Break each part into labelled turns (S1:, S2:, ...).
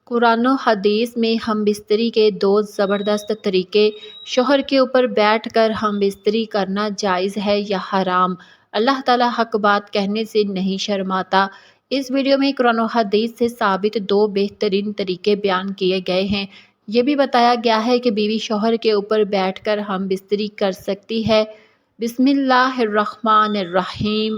S1: قرآن و حدیث میں ہم بستری کے دو زبردست طریقے، شوہر کے اوپر بیٹھ کر ہم بستری کرنا جائز ہے یا حرام؟ اللہ تعالیٰ حق بات کہنے سے نہیں شرماتا۔ اس ویڈیو میں قرآن و حدیث سے ثابت دو بہترین طریقے بیان کیے گئے ہیں۔ یہ بھی بتایا گیا ہے کہ بیوی شوہر کے اوپر بیٹھ کر ہم بستری کر سکتی ہے۔ بسم اللہ الرحمن الرحیم۔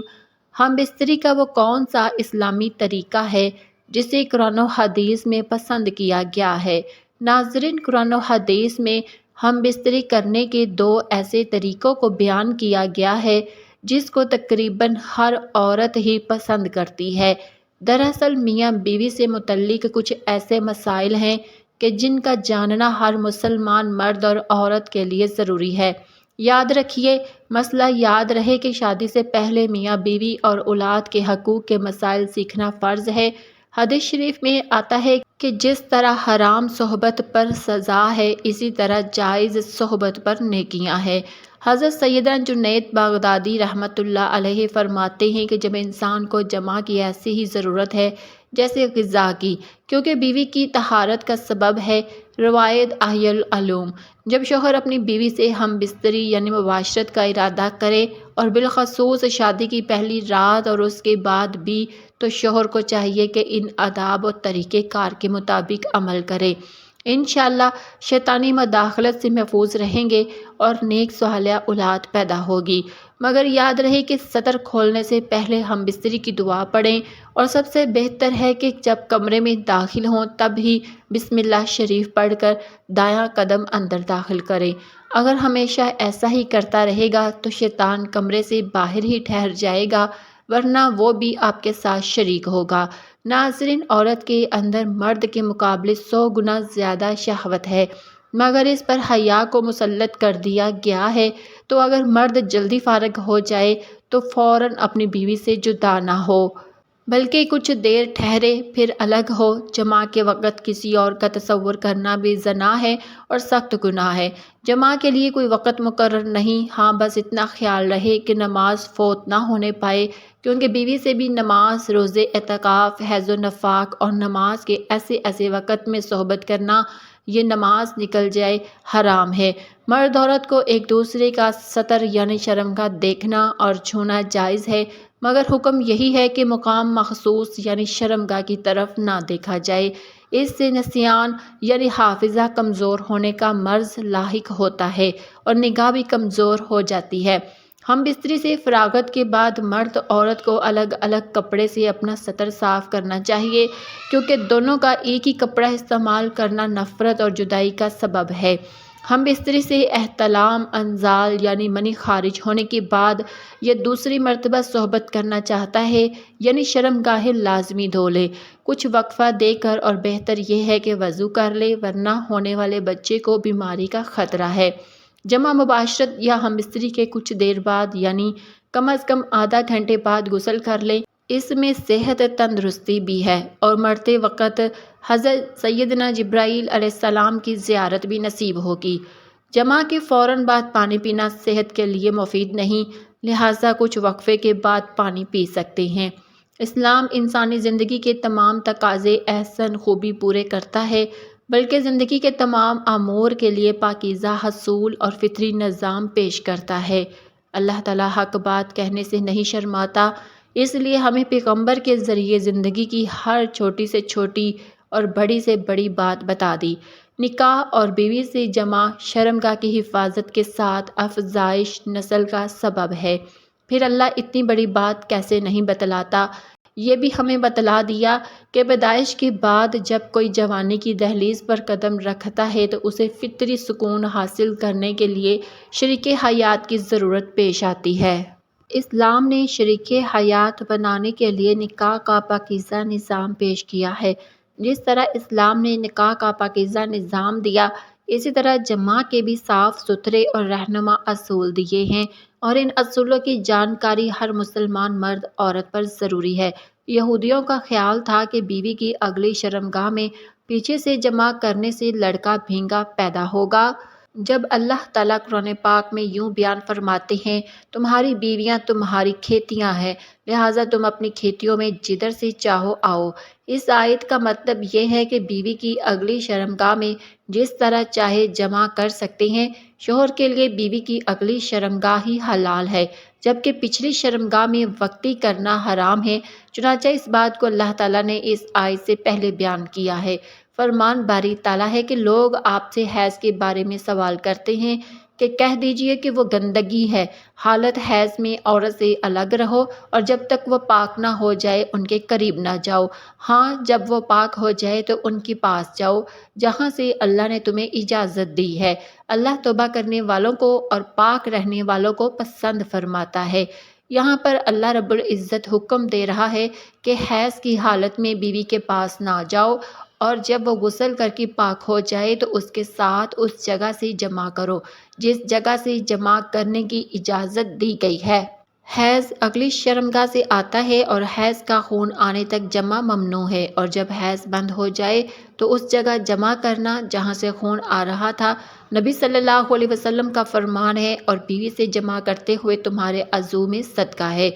S1: ہم بستری کا وہ کون سا اسلامی طریقہ ہے جسے قرآن و حدیث میں پسند کیا گیا ہے؟ ناظرین، قرآن و حدیث میں ہم بستری کرنے کے دو ایسے طریقوں کو بیان کیا گیا ہے جس کو تقریباً ہر عورت ہی پسند کرتی ہے۔ دراصل میاں بیوی سے متعلق کچھ ایسے مسائل ہیں کہ جن کا جاننا ہر مسلمان مرد اور عورت کے لیے ضروری ہے۔ یاد رکھیے، مسئلہ یاد رہے کہ شادی سے پہلے میاں بیوی اور اولاد کے حقوق کے مسائل سیکھنا فرض ہے۔ حدیث شریف میں آتا ہے کہ جس طرح حرام صحبت پر سزا ہے، اسی طرح جائز صحبت پر نیکیاں ہیں۔ حضرت سیدنا جنید بغدادی رحمۃ اللہ علیہ فرماتے ہیں کہ جب انسان کو جماع کی ایسی ہی ضرورت ہے جیسے غذا کی، کیونکہ بیوی کی طہارت کا سبب ہے۔ روایت احیاء العلوم۔ جب شوہر اپنی بیوی سے ہم بستری یعنی مباشرت کا ارادہ کرے، اور بالخصوص شادی کی پہلی رات اور اس کے بعد بھی، تو شوہر کو چاہیے کہ ان آداب و طریقہ کار کے مطابق عمل کرے۔ انشاءاللہ شیطانی مداخلت سے محفوظ رہیں گے اور نیک صالحہ اولاد پیدا ہوگی۔ مگر یاد رہے کہ سطر کھولنے سے پہلے ہم بستری کی دعا پڑھیں، اور سب سے بہتر ہے کہ جب کمرے میں داخل ہوں تب ہی بسم اللہ شریف پڑھ کر دایاں قدم اندر داخل کریں۔ اگر ہمیشہ ایسا ہی کرتا رہے گا تو شیطان کمرے سے باہر ہی ٹھہر جائے گا، ورنہ وہ بھی آپ کے ساتھ شریک ہوگا۔ ناظرین، عورت کے اندر مرد کے مقابلے 100 گنا زیادہ شہوت ہے، مگر اس پر حیا کو مسلط کر دیا گیا ہے۔ تو اگر مرد جلدی فارغ ہو جائے تو فوراً اپنی بیوی سے جدا نہ ہو، بلکہ کچھ دیر ٹھہرے پھر الگ ہو۔ جماع کے وقت کسی اور کا تصور کرنا بھی زنا ہے اور سخت گناہ ہے۔ جماع کے لیے کوئی وقت مقرر نہیں، ہاں بس اتنا خیال رہے کہ نماز فوت نہ ہونے پائے، کیونکہ بیوی سے بھی نماز، روزے، اعتکاف، حیض و نفاق اور نماز کے ایسے وقت میں صحبت کرنا، یہ نماز نکل جائے، حرام ہے۔ مرد عورت کو ایک دوسرے کا سطر یعنی شرمگاہ دیکھنا اور چھونا جائز ہے، مگر حکم یہی ہے کہ مقام مخصوص یعنی شرمگاہ کی طرف نہ دیکھا جائے۔ اس سے نسیان یعنی حافظہ کمزور ہونے کا مرض لاحق ہوتا ہے اور نگاہ بھی کمزور ہو جاتی ہے۔ ہم بستری سے فراغت کے بعد مرد عورت کو الگ الگ کپڑے سے اپنا سطر صاف کرنا چاہیے، کیونکہ دونوں کا ایک ہی کپڑا استعمال کرنا نفرت اور جدائی کا سبب ہے۔ ہم بستری سے احتلام، انزال یعنی منی خارج ہونے کے بعد یہ دوسری مرتبہ صحبت کرنا چاہتا ہے، یعنی شرمگاہ لازمی دھو لے کچھ وقفہ دے کر، اور بہتر یہ ہے کہ وضو کر لے، ورنہ ہونے والے بچے کو بیماری کا خطرہ ہے۔ جماع مباشرت یا ہم بستری کے کچھ دیر بعد یعنی کم از کم آدھا گھنٹے بعد غسل کر لیں، اس میں صحت تندرستی بھی ہے، اور مرتے وقت حضرت سیدنا جبرائیل علیہ السلام کی زیارت بھی نصیب ہوگی۔ جماع کے فوراً بعد پانی پینا صحت کے لیے مفید نہیں، لہٰذا کچھ وقفے کے بعد پانی پی سکتے ہیں۔ اسلام انسانی زندگی کے تمام تقاضے احسن خوبی پورے کرتا ہے، بلکہ زندگی کے تمام امور کے لیے پاکیزہ حصول اور فطری نظام پیش کرتا ہے۔ اللہ تعالیٰ حق بات کہنے سے نہیں شرماتا، اس لیے ہمیں پیغمبر کے ذریعے زندگی کی ہر چھوٹی سے چھوٹی اور بڑی سے بڑی بات بتا دی۔ نکاح اور بیوی سے جماع شرمگاہ کی حفاظت کے ساتھ افزائش نسل کا سبب ہے، پھر اللہ اتنی بڑی بات کیسے نہیں بتلاتا۔ یہ بھی ہمیں بتلا دیا کہ پیدائش کے بعد جب کوئی جوانی کی دہلیز پر قدم رکھتا ہے تو اسے فطری سکون حاصل کرنے کے لیے شریک حیات کی ضرورت پیش آتی ہے۔ اسلام نے شریک حیات بنانے کے لیے نکاح کا پاکیزہ نظام پیش کیا ہے۔ جس طرح اسلام نے نکاح کا پاکیزہ نظام دیا، اسی طرح جماع کے بھی صاف ستھرے اور رہنما اصول دیے ہیں، اور ان اصولوں کی جانکاری ہر مسلمان مرد عورت پر ضروری ہے۔ یہودیوں کا خیال تھا کہ بیوی کی اگلی شرمگاہ میں پیچھے سے جماع کرنے سے لڑکا بھینگا پیدا ہوگا۔ جب اللہ تعالیٰ قرآن پاک میں یوں بیان فرماتے ہیں، تمہاری بیویاں تمہاری کھیتیاں ہیں، لہٰذا تم اپنی کھیتیوں میں جدھر سے چاہو آؤ۔ اس آیت کا مطلب یہ ہے کہ بیوی کی اگلی شرمگاہ میں جس طرح چاہے جمع کر سکتے ہیں، شوہر کے لیے بیوی کی اگلی شرمگاہ ہی حلال ہے، جبکہ پچھلی شرمگاہ میں وقتی کرنا حرام ہے۔ چنانچہ اس بات کو اللہ تعالیٰ نے اس آیت سے پہلے بیان کیا ہے۔ فرمان باری تعالیٰ ہے کہ لوگ آپ سے حیض کے بارے میں سوال کرتے ہیں کہ کہہ دیجئے کہ وہ گندگی ہے، حالت حیض میں عورت سے الگ رہو اور جب تک وہ پاک نہ ہو جائے ان کے قریب نہ جاؤ۔ ہاں، جب وہ پاک ہو جائے تو ان کے پاس جاؤ جہاں سے اللہ نے تمہیں اجازت دی ہے۔ اللہ توبہ کرنے والوں کو اور پاک رہنے والوں کو پسند فرماتا ہے۔ یہاں پر اللہ رب العزت حکم دے رہا ہے کہ حیض کی حالت میں بیوی کے پاس نہ جاؤ، اور جب وہ غسل کر کے پاک ہو جائے تو اس کے ساتھ اس جگہ سے جمع کرو جس جگہ سے جمع کرنے کی اجازت دی گئی ہے۔ حیض اگلی شرمگاہ سے آتا ہے اور حیض کا خون آنے تک جمع ممنوع ہے، اور جب حیض بند ہو جائے تو اس جگہ جمع کرنا جہاں سے خون آ رہا تھا۔ نبی صلی اللہ علیہ وسلم کا فرمان ہے، اور بیوی سے جمع کرتے ہوئے تمہارے عضو میں صدقہ ہے۔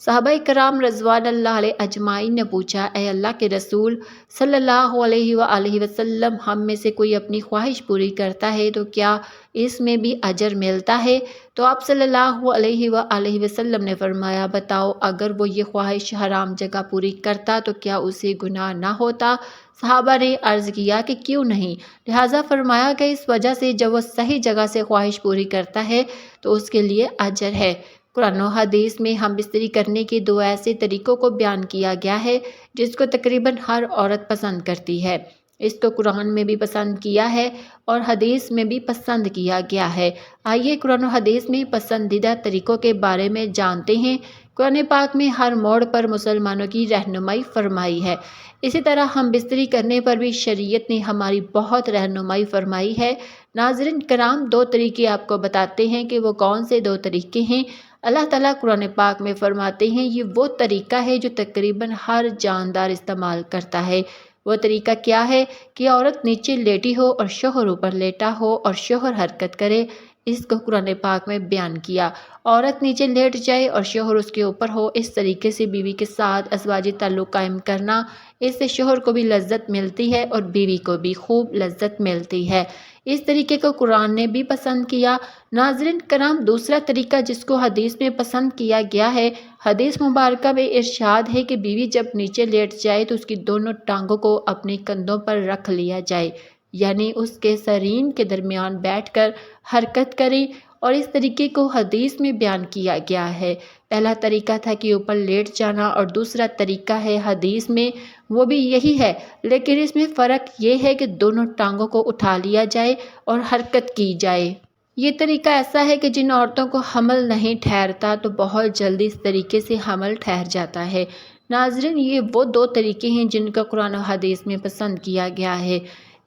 S1: صحابہ کرام رضوان اللہ علیہ اجمعین نے پوچھا، اے اللہ کے رسول صلی اللہ علیہ وآلہ وسلم، ہم میں سے کوئی اپنی خواہش پوری کرتا ہے تو کیا اس میں بھی اجر ملتا ہے؟ تو آپ صلی اللہ علیہ وآلہ وسلم نے فرمایا، بتاؤ اگر وہ یہ خواہش حرام جگہ پوری کرتا تو کیا اسے گناہ نہ ہوتا؟ صحابہ نے عرض کیا کہ کیوں نہیں؟ لہٰذا فرمایا کہ اس وجہ سے جب وہ صحیح جگہ سے خواہش پوری کرتا ہے تو اس کے لیے اجر ہے۔ قرآن و حدیث میں ہم بستری کرنے کے دو ایسے طریقوں کو بیان کیا گیا ہے جس کو تقریباً ہر عورت پسند کرتی ہے۔ اس کو قرآن میں بھی پسند کیا ہے اور حدیث میں بھی پسند کیا گیا ہے۔ آئیے قرآن و حدیث میں پسندیدہ طریقوں کے بارے میں جانتے ہیں۔ قرآن پاک میں ہر موڑ پر مسلمانوں کی رہنمائی فرمائی ہے۔ اسی طرح ہم بستری کرنے پر بھی شریعت نے ہماری بہت رہنمائی فرمائی ہے۔ ناظرین کرام، دو طریقے آپ کو بتاتے ہیں کہ وہ کون سے دو طریقے ہیں۔ اللہ تعالیٰ قرآن پاک میں فرماتے ہیں، یہ وہ طریقہ ہے جو تقریباً ہر جاندار استعمال کرتا ہے۔ وہ طریقہ کیا ہے کہ عورت نیچے لیٹی ہو اور شوہر اوپر لیٹا ہو اور شوہر حرکت کرے۔ اس کو قرآن پاک میں بیان کیا۔ عورت نیچے لیٹ جائے اور شوہر اس کے اوپر ہو، اس طریقے سے بیوی کے ساتھ ازواجی تعلق قائم کرنا، اس سے شوہر کو بھی لذت ملتی ہے اور بیوی کو بھی خوب لذت ملتی ہے۔ اس طریقے کو قرآن نے بھی پسند کیا۔ ناظرین کرام، دوسرا طریقہ جس کو حدیث میں پسند کیا گیا ہے، حدیث مبارکہ میں ارشاد ہے کہ بیوی جب نیچے لیٹ جائے تو اس کی دونوں ٹانگوں کو اپنے کندھوں پر رکھ لیا جائے، یعنی اس کے سرین کے درمیان بیٹھ کر حرکت کرے، اور اس طریقے کو حدیث میں بیان کیا گیا ہے۔ پہلا طریقہ تھا کہ اوپر لیٹ جانا، اور دوسرا طریقہ ہے حدیث میں، وہ بھی یہی ہے، لیکن اس میں فرق یہ ہے کہ دونوں ٹانگوں کو اٹھا لیا جائے اور حرکت کی جائے۔ یہ طریقہ ایسا ہے کہ جن عورتوں کو حمل نہیں ٹھہرتا تو بہت جلدی اس طریقے سے حمل ٹھہر جاتا ہے۔ ناظرین، یہ وہ دو طریقے ہیں جن کا قرآن و حدیث میں پسند کیا گیا ہے۔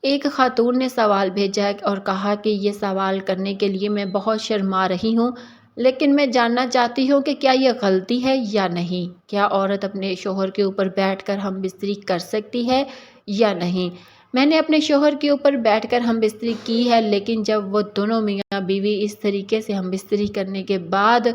S1: ایک خاتون نے سوال بھیجا اور کہا کہ یہ سوال کرنے کے لیے میں بہت شرما رہی ہوں، لیکن میں جاننا چاہتی ہوں کہ کیا یہ غلطی ہے یا نہیں؟ کیا عورت اپنے شوہر کے اوپر بیٹھ کر ہم بستری کر سکتی ہے یا نہیں؟ میں نے اپنے شوہر کے اوپر بیٹھ کر ہم بستری کی ہے، لیکن جب وہ دونوں میاں بیوی اس طریقے سے ہم بستری کرنے کے بعد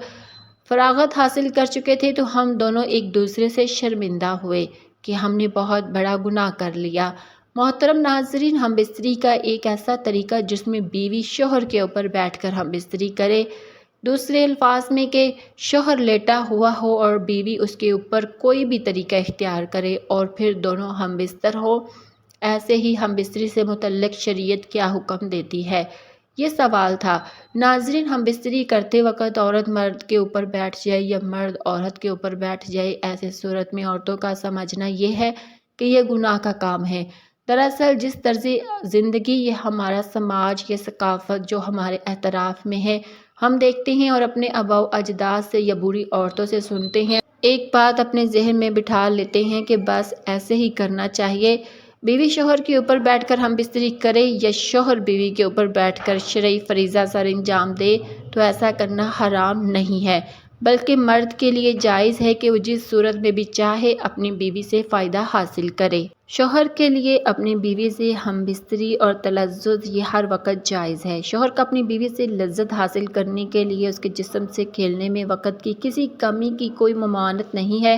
S1: فراغت حاصل کر چکے تھے تو ہم دونوں ایک دوسرے سے شرمندہ ہوئے کہ ہم نے بہت بڑا گناہ کر لیا۔ محترم ناظرین، ہم بستری کا ایک ایسا طریقہ جس میں بیوی شوہر کے اوپر بیٹھ کر ہم بستری کرے، دوسرے الفاظ میں کہ شوہر لیٹا ہوا ہو اور بیوی اس کے اوپر کوئی بھی طریقہ اختیار کرے اور پھر دونوں ہم بستر ہو، ایسے ہی ہم بستری سے متعلق شریعت کیا حکم دیتی ہے، یہ سوال تھا۔ ناظرین، ہم بستری کرتے وقت عورت مرد کے اوپر بیٹھ جائے یا مرد عورت کے اوپر بیٹھ جائے، ایسے صورت میں عورتوں کا سمجھنا یہ ہے کہ یہ گناہ کا کام ہے۔ دراصل جس طرز زندگی یہ ہمارا سماج، یہ ثقافت جو ہمارے اعتراف میں ہے، ہم دیکھتے ہیں اور اپنے آباء و اجداد سے یا بوڑھی عورتوں سے سنتے ہیں، ایک بات اپنے ذہن میں بٹھا لیتے ہیں کہ بس ایسے ہی کرنا چاہیے۔ بیوی شوہر کے اوپر بیٹھ کر ہم بستری کرے یا شوہر بیوی کے اوپر بیٹھ کر شرعی فریضہ سر انجام دے تو ایسا کرنا حرام نہیں ہے۔ بلکہ مرد کے لیے جائز ہے کہ وہ جس صورت میں بھی چاہے اپنی بیوی سے فائدہ حاصل کرے۔ شوہر کے لیے اپنی بیوی سے ہم بستری اور تلذذ یہ ہر وقت جائز ہے۔ شوہر کا اپنی بیوی سے لذت حاصل کرنے کے لیے اس کے جسم سے کھیلنے میں وقت کی کسی کمی کی کوئی ممانعت نہیں ہے،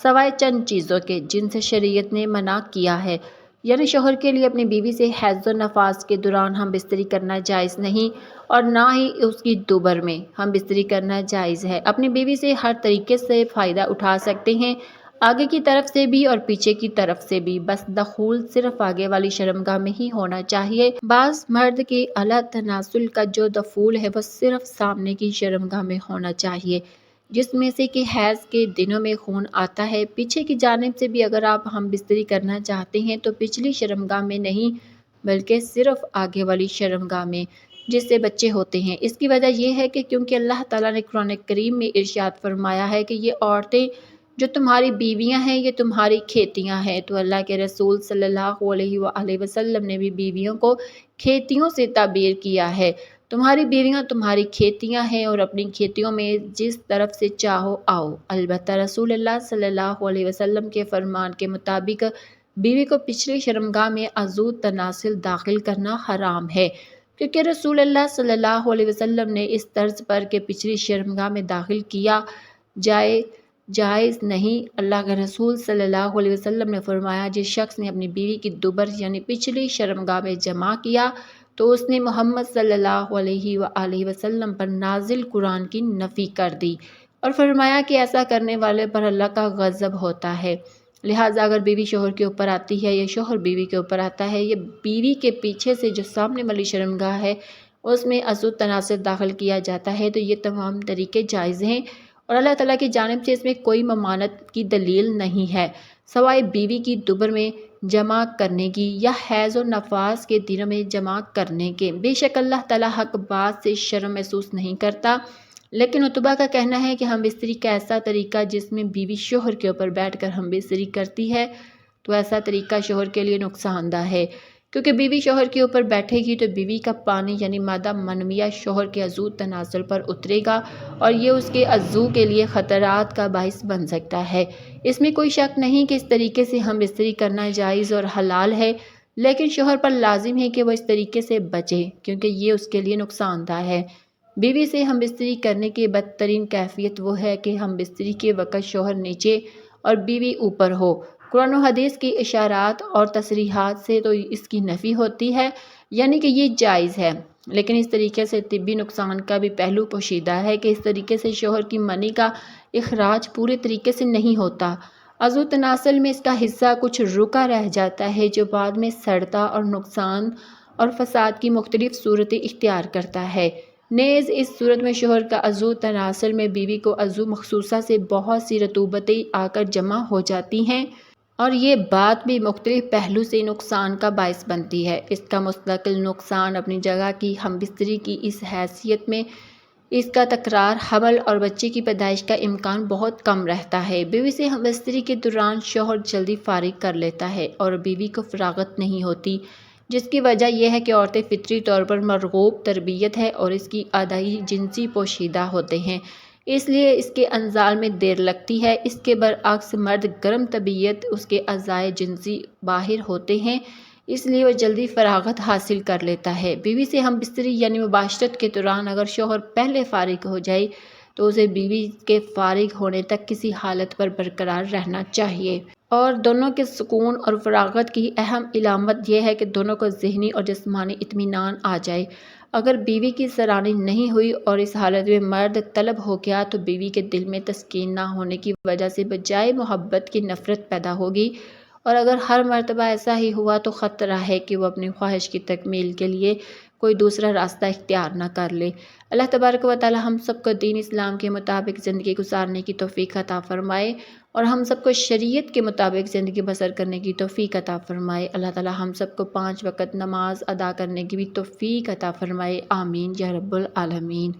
S1: سوائے چند چیزوں کے جن سے شریعت نے منع کیا ہے۔ یعنی شوہر کے لیے اپنی بیوی سے حیض و نفاس کے دوران ہم بستری کرنا جائز نہیں، اور نہ ہی اس کی دوبر میں ہم بستری کرنا جائز ہے۔ اپنی بیوی سے ہر طریقے سے فائدہ اٹھا سکتے ہیں، آگے کی طرف سے بھی اور پیچھے کی طرف سے بھی، بس دخول صرف آگے والی شرمگاہ میں ہی ہونا چاہیے۔ بعض مرد کے اعلیٰ تناسل کا جو دخول ہے وہ صرف سامنے کی شرمگاہ میں ہونا چاہیے، جس میں سے کہ حیض کے دنوں میں خون آتا ہے۔ پیچھے کی جانب سے بھی اگر آپ ہم بستری کرنا چاہتے ہیں تو پچھلی شرمگاہ میں نہیں بلکہ صرف آگے والی شرمگاہ میں، جس سے بچے ہوتے ہیں۔ اس کی وجہ یہ ہے کہ کیونکہ اللہ تعالیٰ نے قرآن کریم میں ارشاد فرمایا ہے کہ یہ عورتیں جو تمہاری بیویاں ہیں یہ تمہاری کھیتیاں ہیں، تو اللہ کے رسول صلی اللہ علیہ وآلہ وسلم نے بھی بیویوں کو کھیتیوں سے تعبیر کیا ہے۔ تمہاری بیویاں تمہاری کھیتیاں ہیں اور اپنی کھیتیوں میں جس طرف سے چاہو آؤ۔ البتہ رسول اللہ صلی اللہ علیہ وسلم کے فرمان کے مطابق بیوی کو پچھلی شرمگاہ میں عضو تناسل داخل کرنا حرام ہے، کیونکہ رسول اللہ صلی اللہ علیہ وسلم نے اس طرز پر کہ پچھلی شرمگاہ میں داخل کیا جائز نہیں۔ اللہ کے رسول صلی اللہ علیہ وسلم نے فرمایا، جس شخص نے اپنی بیوی کی دوبر یعنی پچھلی شرمگاہ میں جمع کیا تو اس نے محمد صلی اللہ علیہ وآلہ وسلم پر نازل قرآن کی نفی کر دی، اور فرمایا کہ ایسا کرنے والے پر اللہ کا غضب ہوتا ہے۔ لہٰذا اگر بیوی شوہر کے اوپر آتی ہے یا شوہر بیوی کے اوپر آتا ہے، یا بیوی کے پیچھے سے جو سامنے والی شرمگاہ ہے اس میں عضو تناسل داخل کیا جاتا ہے، تو یہ تمام طریقے جائز ہیں اور اللہ تعالیٰ کی جانب سے اس میں کوئی ممانعت کی دلیل نہیں ہے، سوائے بیوی کی دوبر میں جمع کرنے کی یا حیض و نفاس کے دنوں میں جمع کرنے کے۔ بے شک اللہ تعالیٰ حق بات سے شرم محسوس نہیں کرتا، لیکن عتبہ کا کہنا ہے کہ ہم بستری کا ایسا طریقہ جس میں بیوی شوہر کے اوپر بیٹھ کر ہم بستری کرتی ہے تو ایسا طریقہ شوہر کے لیے نقصان دہ ہے، کیونکہ بیوی شوہر کے اوپر بیٹھے گی تو بیوی کا پانی یعنی مادہ منویہ شوہر کے عضو تناسل پر اترے گا اور یہ اس کے عضو کے لیے خطرات کا باعث بن سکتا ہے۔ اس میں کوئی شک نہیں کہ اس طریقے سے ہم بستری کرنا جائز اور حلال ہے، لیکن شوہر پر لازم ہے کہ وہ اس طریقے سے بچے، کیونکہ یہ اس کے لیے نقصان دہ ہے۔ بیوی سے ہم بستری کرنے کی بدترین کیفیت وہ ہے کہ ہم بستری کے وقت شوہر نیچے اور بیوی اوپر ہو۔ قرآن و حدیث کی اشارات اور تصریحات سے تو اس کی نفی ہوتی ہے، یعنی کہ یہ جائز ہے، لیکن اس طریقے سے طبی نقصان کا بھی پہلو پوشیدہ ہے کہ اس طریقے سے شوہر کی منی کا اخراج پورے طریقے سے نہیں ہوتا۔ عضو تناسل میں اس کا حصہ کچھ رکا رہ جاتا ہے جو بعد میں سڑتا اور نقصان اور فساد کی مختلف صورتیں اختیار کرتا ہے۔ نیز اس صورت میں شوہر کا عضو تناسل میں بیوی کو عضو مخصوصہ سے بہت سی رطوبتیں آ کر جمع ہو جاتی ہیں اور یہ بات بھی مختلف پہلو سے نقصان کا باعث بنتی ہے۔ اس کا مستقل نقصان اپنی جگہ کی ہم بستری کی اس حیثیت میں اس کا تکرار حمل اور بچے کی پیدائش کا امکان بہت کم رہتا ہے۔ بیوی سے ہم بستری کے دوران شوہر جلدی فارغ کر لیتا ہے اور بیوی کو فراغت نہیں ہوتی، جس کی وجہ یہ ہے کہ عورتیں فطری طور پر مرغوب تربیت ہے اور اس کی ادائی جنسی پوشیدہ ہوتے ہیں، اس لیے اس کے انزال میں دیر لگتی ہے۔ اس کے برعکس مرد گرم طبیعت اس کے اعضائے جنسی باہر ہوتے ہیں، اس لیے وہ جلدی فراغت حاصل کر لیتا ہے۔ بیوی سے ہم بستری یعنی مباشرت کے دوران اگر شوہر پہلے فارغ ہو جائے تو اسے بیوی کے فارغ ہونے تک کسی حالت پر برقرار رہنا چاہیے، اور دونوں کے سکون اور فراغت کی اہم علامت یہ ہے کہ دونوں کو ذہنی اور جسمانی اطمینان آ جائے۔ اگر بیوی کی سرانی نہیں ہوئی اور اس حالت میں مرد طلب ہو گیا تو بیوی کے دل میں تسکین نہ ہونے کی وجہ سے بجائے محبت کی نفرت پیدا ہوگی، اور اگر ہر مرتبہ ایسا ہی ہوا تو خطرہ ہے کہ وہ اپنی خواہش کی تکمیل کے لیے کوئی دوسرا راستہ اختیار نہ کر لے۔ اللہ تبارک و تعالی ہم سب کو دین اسلام کے مطابق زندگی گزارنے کی توفیق عطا فرمائے اور ہم سب کو شریعت کے مطابق زندگی بسر کرنے کی توفیق عطا فرمائے۔ اللہ تعالی ہم سب کو 5 وقت نماز ادا کرنے کی بھی توفیق عطا فرمائے، آمین یا رب العالمین۔